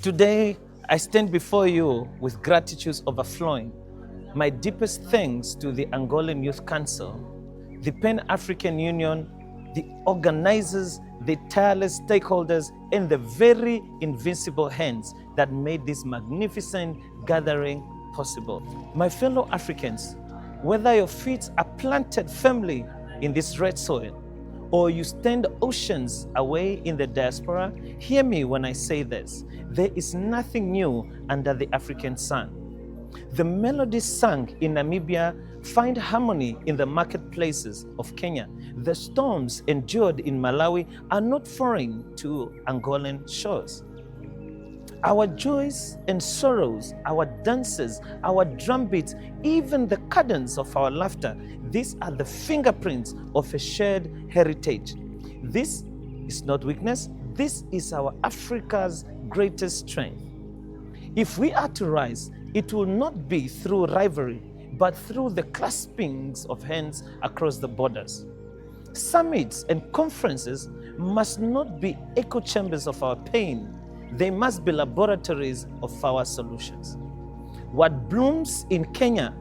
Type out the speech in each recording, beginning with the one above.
Today, I stand before you with gratitude overflowing. My deepest thanks to the Angola Youth Council, the Pan-African Union, the organizers, the tireless stakeholders, and the very invincible hands that made this magnificent gathering possible. My fellow Africans, whether your feet are planted firmly in this red soil, or you stand oceans away in the diaspora, hear me when I say this. There is nothing new under the African sun. The melodies sung in Namibia find harmony in the marketplaces of Kenya. The storms endured in Malawi are not foreign to Angolan shores. Our joys and sorrows, our dances, our drumbeats, even the cadence of our laughter, these are the fingerprints of a shared heritage. This is not weakness, this is our Africa's greatest strength. If we are to rise, it will not be through rivalry, but through the claspings of hands across the borders. Summits and conferences must not be echo chambers of our pain. They must be laboratories of our solutions. What blooms in Kenya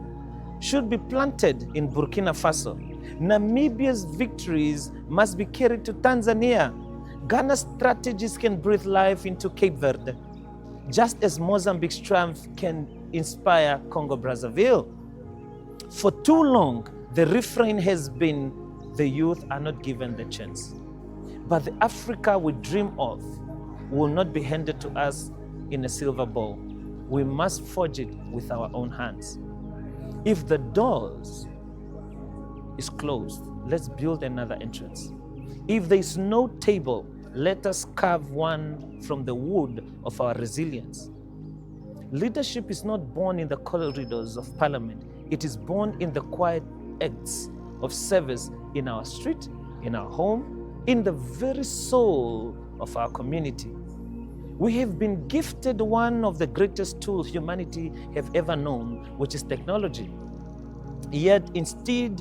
should be planted in Burkina Faso. Namibia's victories must be carried to Tanzania. Ghana's strategies can breathe life into Cape Verde, just as Mozambique's triumph can inspire Congo-Brazzaville. For too long, the refrain has been, the youth are not given the chance. But the Africa we dream of will not be handed to us in a silver bowl. We must forge it with our own hands. If the doors is closed, let's build another entrance. If there is no table, let us carve one from the wood of our resilience. Leadership is not born in the corridors of parliament. It is born in the quiet acts of service in our street, in our home, in the very soul of our community. We have been gifted one of the greatest tools humanity have ever known, which is technology. Yet instead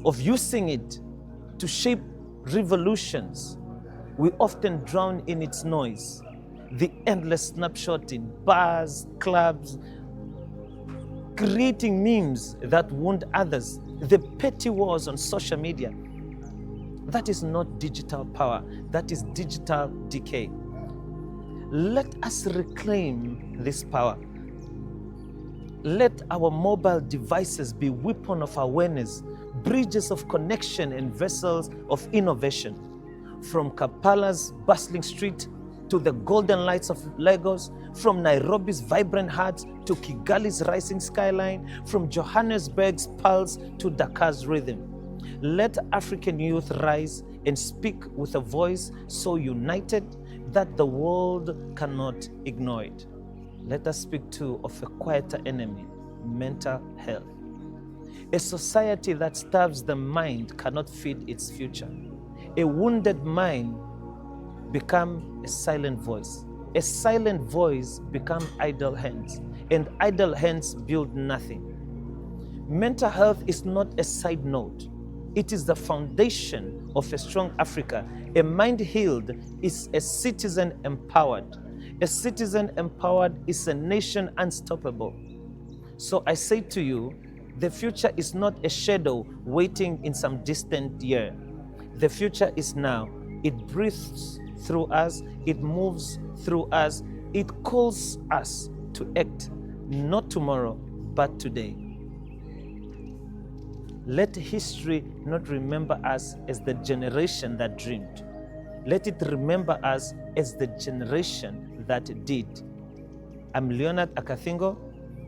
of using it to shape revolutions, we often drown in its noise. The endless snapshot in bars, clubs, creating memes that wound others, the petty wars on social media. That is not digital power, that is digital decay. Let us reclaim this power. Let our mobile devices be weapons of awareness, bridges of connection and vessels of innovation. From Kampala's bustling street to the golden lights of Lagos, from Nairobi's vibrant heart to Kigali's rising skyline, from Johannesburg's pulse to Dakar's rhythm. Let African youth rise and speak with a voice so united that the world cannot ignore it. Let us speak too of a quieter enemy, mental health. A society that starves the mind cannot feed its future. A wounded mind becomes a silent voice. A silent voice becomes idle hands, and idle hands build nothing. Mental health is not a side note. It is the foundation of a strong Africa. A mind healed is a citizen empowered. A citizen empowered is a nation unstoppable. So I say to you, the future is not a shadow waiting in some distant year. The future is now. It breathes through us, it moves through us, it calls us to act, not tomorrow, but today. Let history not remember us as the generation that dreamed. Let it remember us as the generation that did. I'm Leonard Akathingo,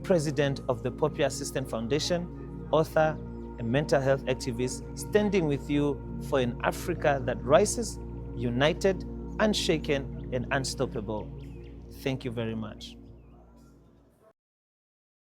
President of the Poppy Assistant Foundation, author and mental health activist, standing with you for an Africa that rises, united, unshaken, and unstoppable. Thank you very much.